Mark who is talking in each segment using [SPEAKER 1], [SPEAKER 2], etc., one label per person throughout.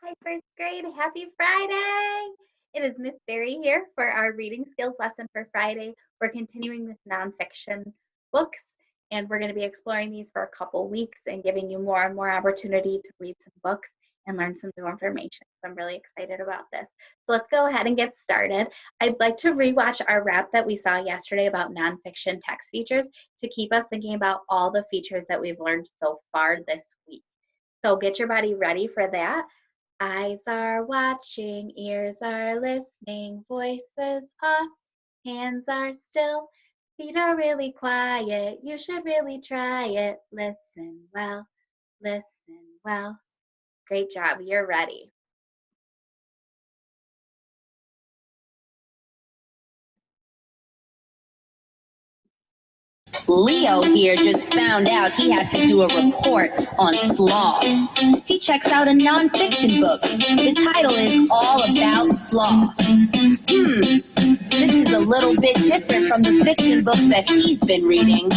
[SPEAKER 1] Hi, first grade. Happy Friday. It is Miss Berry here for our reading skills lesson for Friday. We're continuing with nonfiction books, and we're going to be exploring these for a couple weeks and giving you more and more opportunity to read some books and learn some new information. So I'm really excited about this. So let's go ahead and get started. I'd like to rewatch our wrap that we saw yesterday about nonfiction text features to keep us thinking about all the features that we've learned so far this week. So get your body ready for that. Eyes are watching, ears are listening, voices off, hands are still, feet are really quiet. You should really try it. Listen well, listen well. Great job, you're ready.
[SPEAKER 2] Leo here just found out he has to do a report on sloths. He checks out a nonfiction book. The title is All About Sloths. This is a little bit different from the fiction books that he's been reading.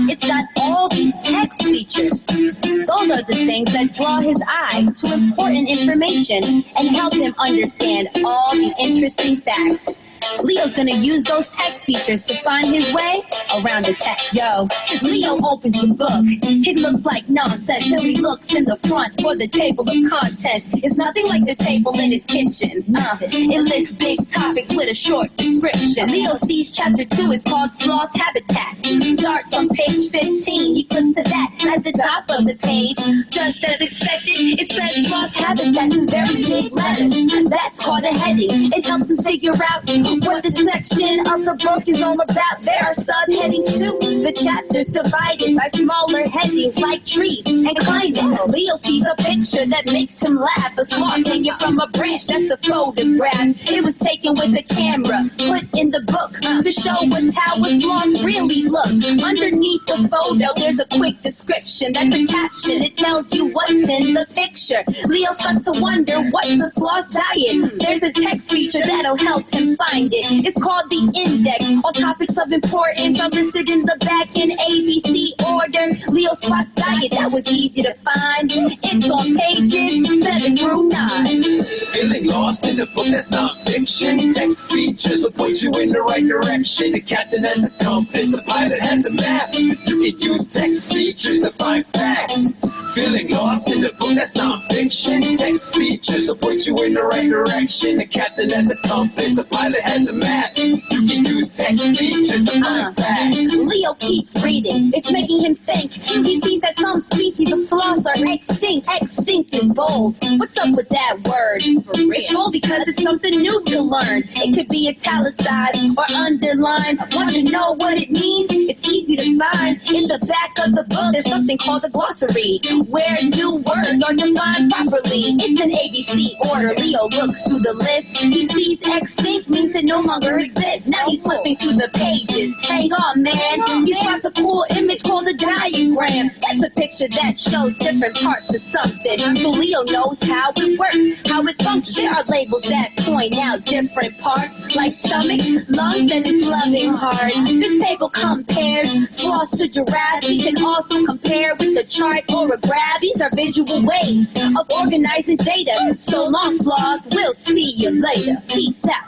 [SPEAKER 2] It's got all these text features. Those are the things that draw his eye to important information and help him understand all the interesting facts. Leo's gonna use those text features to find his way around the text. Yo, Leo opens the book. It looks like nonsense till he looks in the front for the table of contents. It's nothing like the table in his kitchen. It lists big topics with a short description. Leo sees chapter 2 is called Sloth Habitat. It starts on page 15. He flips to that at the top of the page. Just as expected, it says Sloth Habitat in very big letters. That's called a heading. It helps him figure out what the section of the book is all about. There are subheadings too. The chapter's divided by smaller headings like trees and climate. Leo sees a picture that makes him laugh. A sloth hanging from a branch, that's a photograph. It was taken with a camera, put in the book to show us how a sloth really looks. Underneath the photo, there's a quick description. That's a caption. It tells you what's in the picture. Leo starts to wonder, what's a sloth diet? There's a text feature that'll help him find it. It's called the index. All topics of importance are listed in the back in ABC order. Leo spots diet, that was easy to find. It's on pages 7 through 9.
[SPEAKER 3] Feeling lost in the book that's not fiction. Text features will point you in the right direction. The captain has a compass, the pilot has a map. You can use text features to find facts. Feeling lost in the book that's not fiction. Text features will point you in the right direction. The captain has a compass, the pilot has a map. You can use text features to find facts.
[SPEAKER 2] Leo keeps reading. It's making him think. He sees that some species of sloths are extinct. Extinct is bold. What's up with that word? It's bold because it's something new to learn. It could be italicized or underlined. Want to know what it means? It's easy to find. In the back of the book, there's something called a glossary, where new words are defined properly. It's an ABC order. Leo looks through the list. He sees extinct means it no longer exists. Now he's flipping through the pages. Hang on, man. He spots a cool image called a diagram. That's a picture that shows different parts of something. So Leo knows how it works, how it functions. There are labels that point out different parts, like stomach, lungs, and his loving heart. This table compares sloths to giraffes. We can also compare with a chart or a graph. These are visual ways of organizing data. So long, sloth. We'll see you later. Peace out.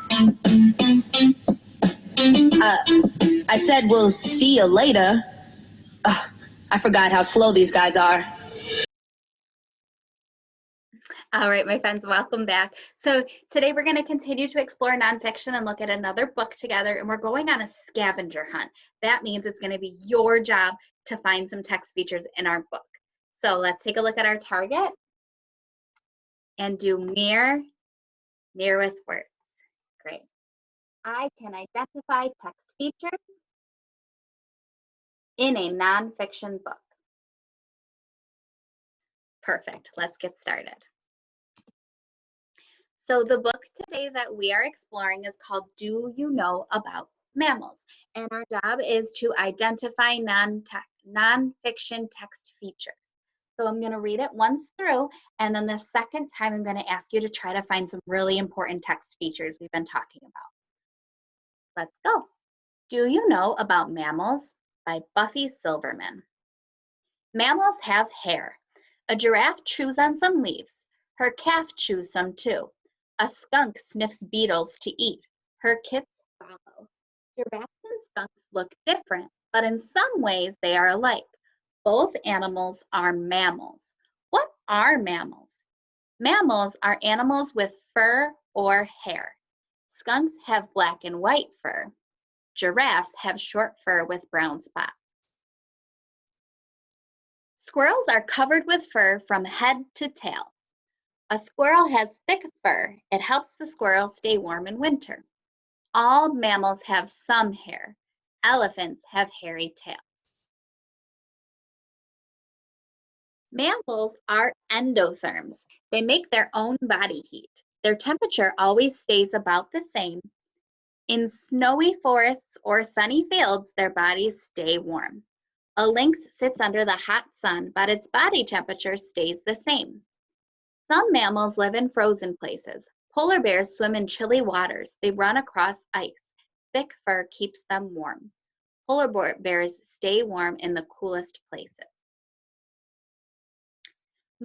[SPEAKER 2] I said we'll see you later. I forgot how slow these guys are.
[SPEAKER 1] All right, my friends, welcome back. So today we're going to continue to explore nonfiction and look at another book together, and we're going on a scavenger hunt. That means it's going to be your job to find some text features in our book. So let's take a look at our target and do mirror with words. Great. I can identify text features in a nonfiction book. Perfect. Let's get started. So the book today that we are exploring is called Do You Know About Mammals? And our job is to identify nonfiction text features. So I'm going to read it once through, and then the second time I'm going to ask you to try to find some really important text features we've been talking about. Let's go. Do you know about mammals? By Buffy Silverman. Mammals have hair. A giraffe chews on some leaves. Her calf chews some too. A skunk sniffs beetles to eat. Her kits follow. Giraffes and skunks look different, but in some ways they are alike. Both animals are mammals. What are mammals? Mammals are animals with fur or hair. Skunks have black and white fur. Giraffes have short fur with brown spots. Squirrels are covered with fur from head to tail. A squirrel has thick fur. It helps the squirrel stay warm in winter. All mammals have some hair. Elephants have hairy tails. Mammals are endotherms. They make their own body heat. Their temperature always stays about the same. In snowy forests or sunny fields, their bodies stay warm. A lynx sits under the hot sun, but its body temperature stays the same. Some mammals live in frozen places. Polar bears swim in chilly waters. They run across ice. Thick fur keeps them warm. Polar bears stay warm in the coolest places.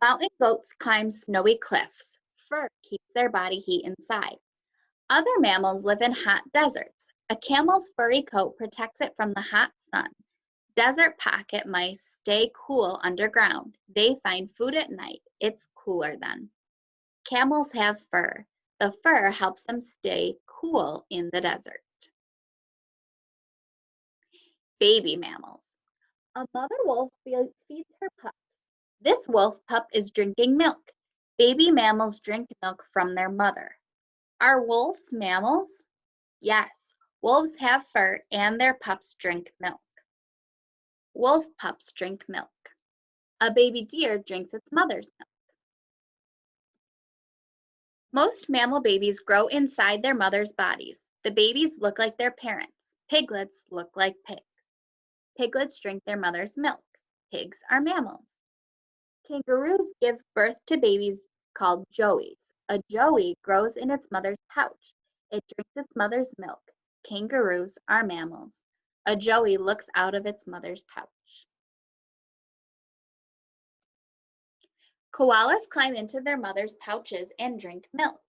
[SPEAKER 1] Mountain goats climb snowy cliffs. Fur keeps their body heat inside. Other mammals live in hot deserts. A camel's furry coat protects it from the hot sun. Desert pocket mice stay cool underground. They find food at night. It's cooler then. Camels have fur. The fur helps them stay cool in the desert. Baby mammals. A mother wolf feeds her pups. This wolf pup is drinking milk. Baby mammals drink milk from their mother. Are wolves mammals? Yes, wolves have fur and their pups drink milk. Wolf pups drink milk. A baby deer drinks its mother's milk. Most mammal babies grow inside their mother's bodies. The babies look like their parents. Piglets look like pigs. Piglets drink their mother's milk. Pigs are mammals. Kangaroos give birth to babies called joeys. A joey grows in its mother's pouch. It drinks its mother's milk. Kangaroos are mammals. A joey looks out of its mother's pouch. Koalas climb into their mother's pouches and drink milk.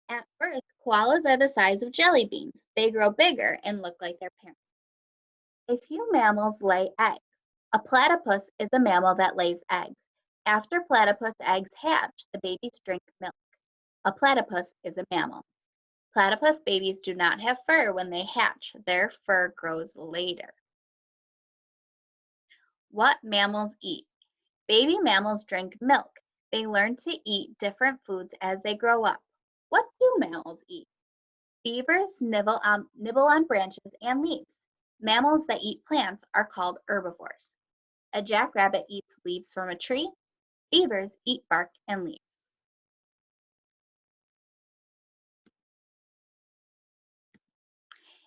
[SPEAKER 1] At birth, koalas are the size of jelly beans. They grow bigger and look like their parents. A few mammals lay eggs. A platypus is a mammal that lays eggs. After platypus eggs hatch, the babies drink milk. A platypus is a mammal. Platypus babies do not have fur when they hatch. Their fur grows later. What mammals eat? Baby mammals drink milk. They learn to eat different foods as they grow up. What do mammals eat? Beavers nibble on branches and leaves. Mammals that eat plants are called herbivores. A jackrabbit eats leaves from a tree. Beavers eat bark and leaves.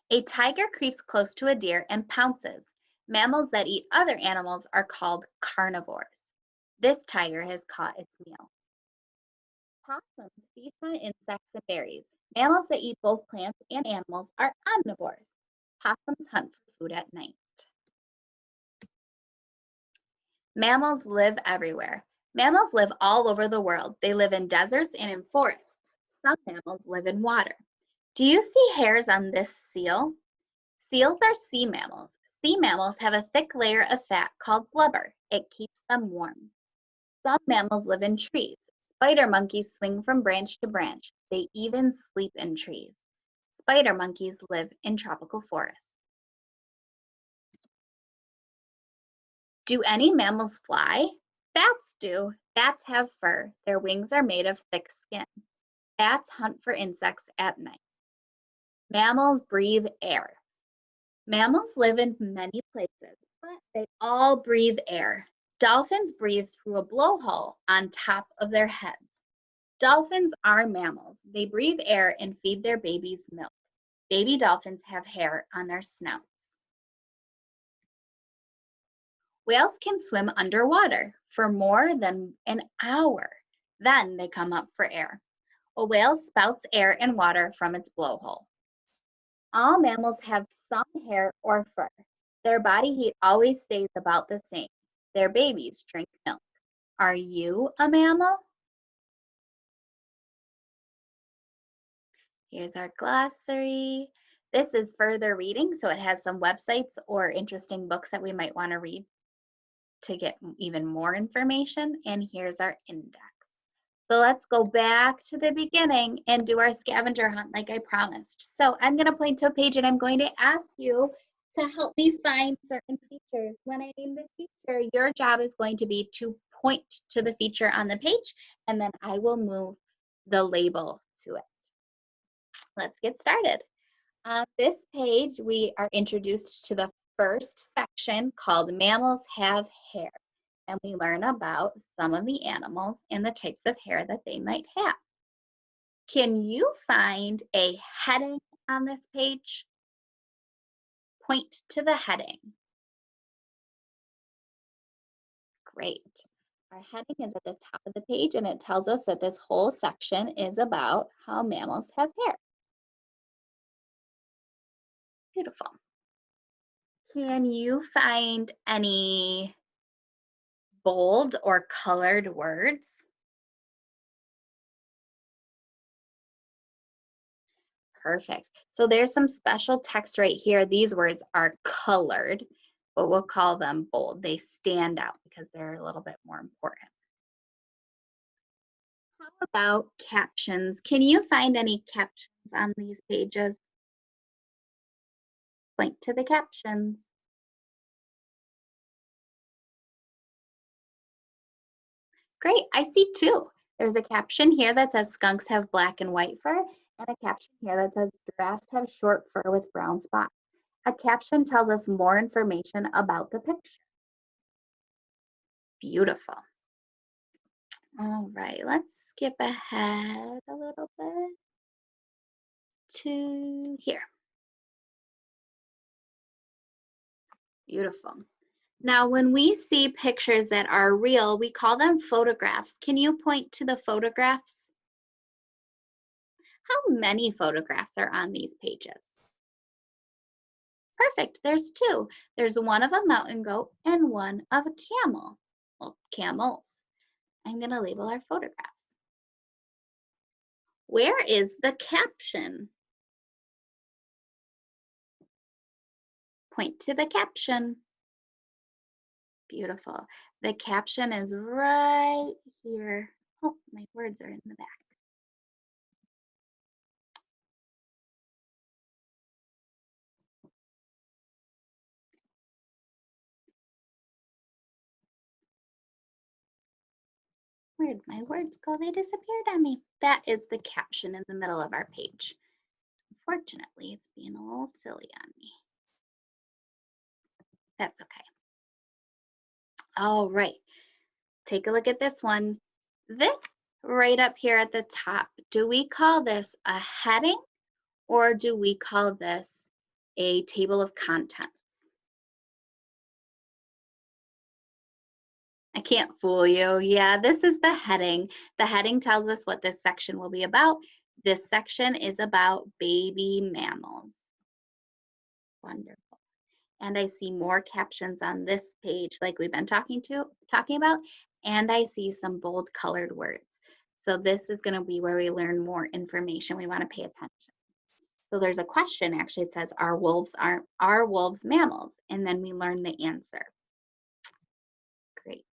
[SPEAKER 1] A tiger creeps close to a deer and pounces. Mammals that eat other animals are called carnivores. This tiger has caught its meal. Possums feed on insects and berries. Mammals that eat both plants and animals are omnivores. Possums hunt for food at night. Mammals live everywhere. Mammals live all over the world. They live in deserts and in forests. Some mammals live in water. Do you see hairs on this seal? Seals are sea mammals. Sea mammals have a thick layer of fat called blubber. It keeps them warm. Some mammals live in trees. Spider monkeys swing from branch to branch. They even sleep in trees. Spider monkeys live in tropical forests. Do any mammals fly? Bats do. Bats have fur. Their wings are made of thick skin. Bats hunt for insects at night. Mammals breathe air. Mammals live in many places, but they all breathe air. Dolphins breathe through a blowhole on top of their heads. Dolphins are mammals. They breathe air and feed their babies milk. Baby dolphins have hair on their snouts. Whales can swim underwater for more than an hour. Then they come up for air. A whale spouts air and water from its blowhole. All mammals have some hair or fur. Their body heat always stays about the same. Their babies drink milk. Are you a mammal? Here's our glossary. This is further reading, so it has some websites or interesting books that we might want to read to get even more information. And here's our index. So let's go back to the beginning and do our scavenger hunt like I promised. So I'm going to point to a page and I'm going to ask you to help me find certain features. When I name the feature, your job is going to be to point to the feature on the page, and then I will move the label to it. Let's get started. On this page, we are introduced to the first section called Mammals Have Hair, and we learn about some of the animals and the types of hair that they might have. Can you find a heading on this page? Point to the heading. Great. Our heading is at the top of the page, and it tells us that this whole section is about how mammals have hair. Beautiful. Can you find any bold or colored words? Perfect. So there's some special text right here. These words are colored, but we'll call them bold. They stand out because they're a little bit more important. How about captions? Can you find any captions on these pages? Point to the captions. Great, I see two. There's a caption here that says skunks have black and white fur, and a caption here that says giraffes have short fur with brown spots. A caption tells us more information about the picture. Beautiful. All right, let's skip ahead a little bit to here. Beautiful. Now, when we see pictures that are real, we call them photographs. Can you point to the photographs? How many photographs are on these pages? Perfect, there's two. There's one of a mountain goat and one of a camel. Well, camels. I'm gonna label our photographs. Where is the caption? Point to the caption. Beautiful. The caption is right here. Oh, my words are in the back. Where'd my words go? They disappeared on me. That is the caption in the middle of our page. Unfortunately, it's being a little silly on me. That's okay. All right, take a look at this one. This right up here at the top, do we call this a heading or do we call this a table of contents? I can't fool you. Yeah, this is the heading. The heading tells us what this section will be about. This section is about baby mammals. Wonderful. And I see more captions on this page like we've been talking about, and I see some bold colored words. So this is going to be where we learn more information. We want to pay attention. So there's a question actually. It says, are wolves mammals? And then we learn the answer. Great.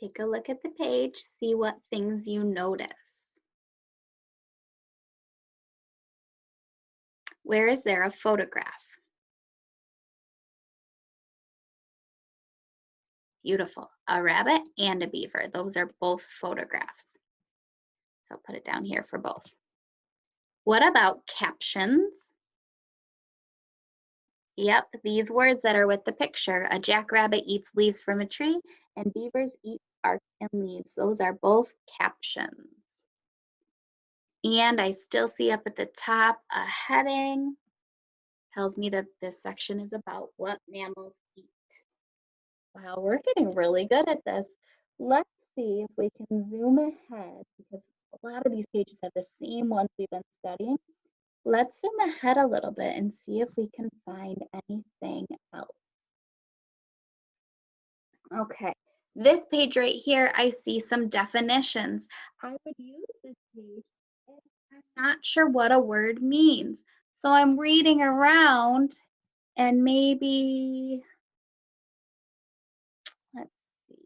[SPEAKER 1] Take a look at the page, see what things you notice. Where is there a photograph? Beautiful. A rabbit and a beaver. Those are both photographs. So I'll put it down here for both. What about captions? Yep, these words that are with the picture. A jackrabbit eats leaves from a tree, and beavers eat bark and leaves. Those are both captions. And I still see up at the top a heading. Tells me that this section is about what mammals eat. Wow, we're getting really good at this. Let's see if we can zoom ahead because a lot of these pages have the same ones we've been studying. Let's zoom ahead a little bit and see if we can find anything else. Okay, this page right here, I see some definitions. I would use this page if I'm not sure what a word means. So I'm reading around and maybe, let's see,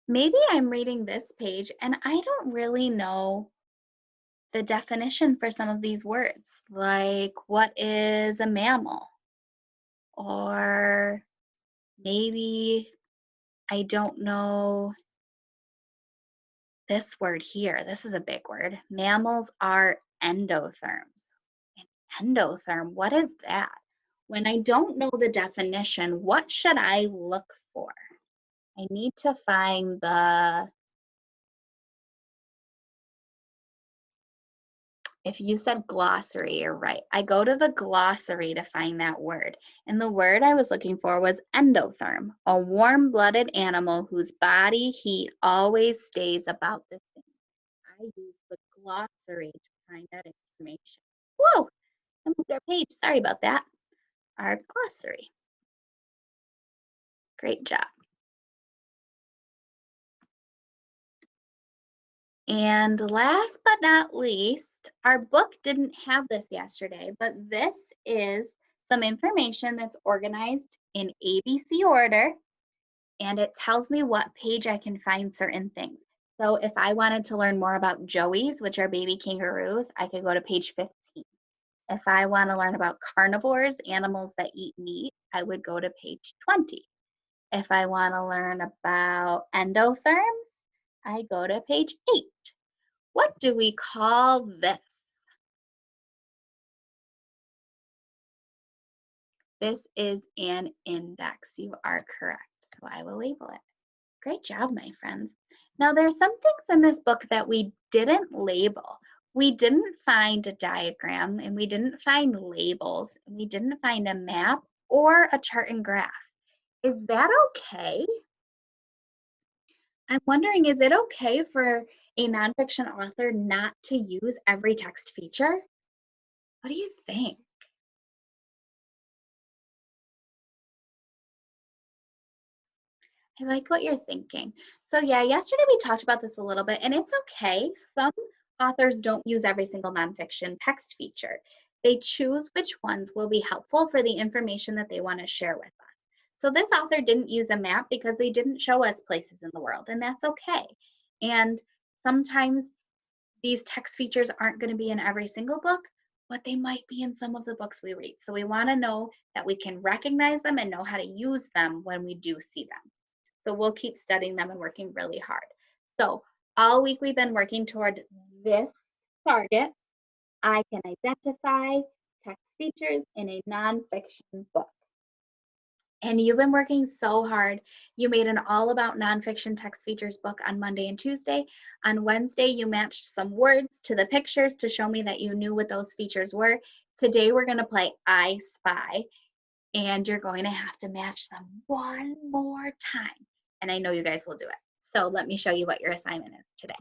[SPEAKER 1] maybe I'm reading this page and I don't really know the definition for some of these words, like what is a mammal? Or maybe I don't know this word here. This is a big word. Mammals are endotherms. An endotherm, what is that? When I don't know the definition, what should I look for? I need to find if you said glossary, you're right. I go to the glossary to find that word. And the word I was looking for was endotherm, a warm-blooded animal whose body heat always stays about the same. I use the glossary to find that information. Whoa, I moved our page. Sorry about that. Our glossary. Great job. And last but not least, our book didn't have this yesterday, but this is some information that's organized in ABC order, and it tells me what page I can find certain things. So if I wanted to learn more about joeys, which are baby kangaroos, I could go to page 15. If I want to learn about carnivores, animals that eat meat, I would go to page 20. If I want to learn about endotherms, I go to page 8. What do we call this? This is an index. You are correct. So I will label it. Great job, my friends. Now there's some things in this book that we didn't label. We didn't find a diagram and we didn't find labels. And we didn't find a map or a chart and graph. Is that okay? I'm wondering, is it okay for a nonfiction author not to use every text feature? What do you think? I like what you're thinking. So yeah, yesterday we talked about this a little bit, and it's okay. Some authors don't use every single nonfiction text feature. They choose which ones will be helpful for the information that they want to share with us. So this author didn't use a map because they didn't show us places in the world, and that's okay. And sometimes these text features aren't going to be in every single book, but they might be in some of the books we read. So we want to know that we can recognize them and know how to use them when we do see them. So we'll keep studying them and working really hard. So all week we've been working toward this target. I can identify text features in a nonfiction book. And you've been working so hard. You made an all about nonfiction text features book on Monday and Tuesday. On Wednesday, you matched some words to the pictures to show me that you knew what those features were. Today, we're going to play I Spy, and you're going to have to match them one more time. And I know you guys will do it. So let me show you what your assignment is today.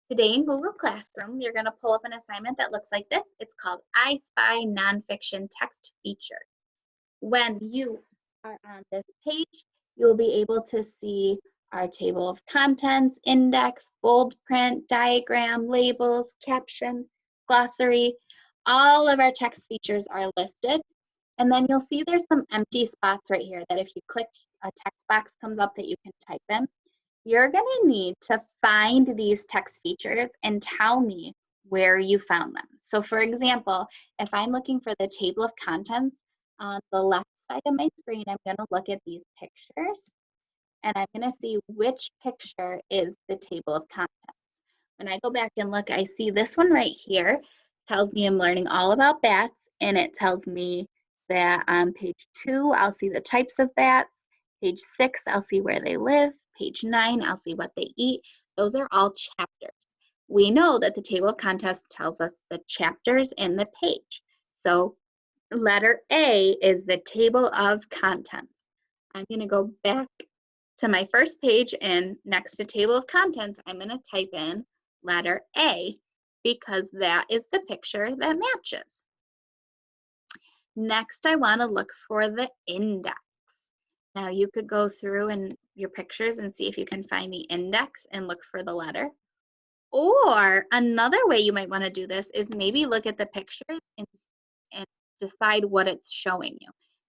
[SPEAKER 1] Today in Google Classroom, you're going to pull up an assignment that looks like this. It's called I Spy Nonfiction Text Feature. When you are on this page, you'll be able to see our table of contents, index, bold print, diagram, labels, caption, glossary. All of our text features are listed. And then you'll see there's some empty spots right here that if you click, a text box comes up that you can type in. You're going to need to find these text features and tell me where you found them. So for example, if I'm looking for the table of contents, on the left side of my screen, I'm going to look at these pictures and I'm going to see which picture is the table of contents. When I go back and look, I see this one right here. Tells me I'm learning all about bats, and it tells me that on page 2, I'll see the types of bats. Page 6, I'll see where they live. Page 9, I'll see what they eat. Those are all chapters. We know that the table of contents tells us the chapters in the page. So letter A is the table of contents. I'm going to go back to my first page, and next to table of contents, I'm going to type in letter A, because that is the picture that matches. Next, I want to look for the index. Now you could go through in your pictures and see if you can find the index and look for the letter. Or another way you might want to do this is maybe look at the picture and decide what it's showing you.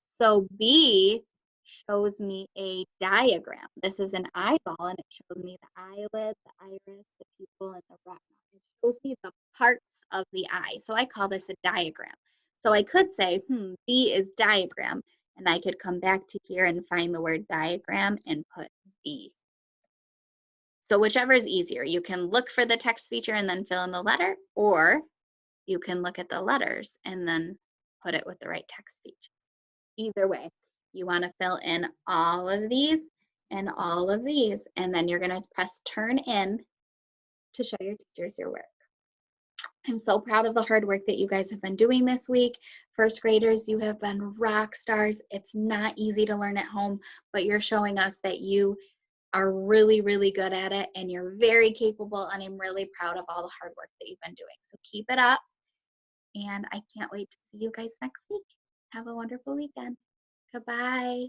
[SPEAKER 1] So B shows me a diagram. This is an eyeball and it shows me the eyelid, the iris, the pupil, and the retina. It shows me the parts of the eye. So I call this a diagram. So I could say, B is diagram, and I could come back to here and find the word diagram and put B. So whichever is easier, you can look for the text feature and then fill in the letter, or you can look at the letters and then put it with the right text feature. Either way, you want to fill in all of these and all of these, and then you're going to press turn in to show your teachers your work. I'm so proud of the hard work that you guys have been doing this week. First graders, you have been rock stars. It's not easy to learn at home, but you're showing us that you are really, really good at it and you're very capable, and I'm really proud of all the hard work that you've been doing. So keep it up, and I can't wait to see you guys next week. Have a wonderful weekend. Goodbye.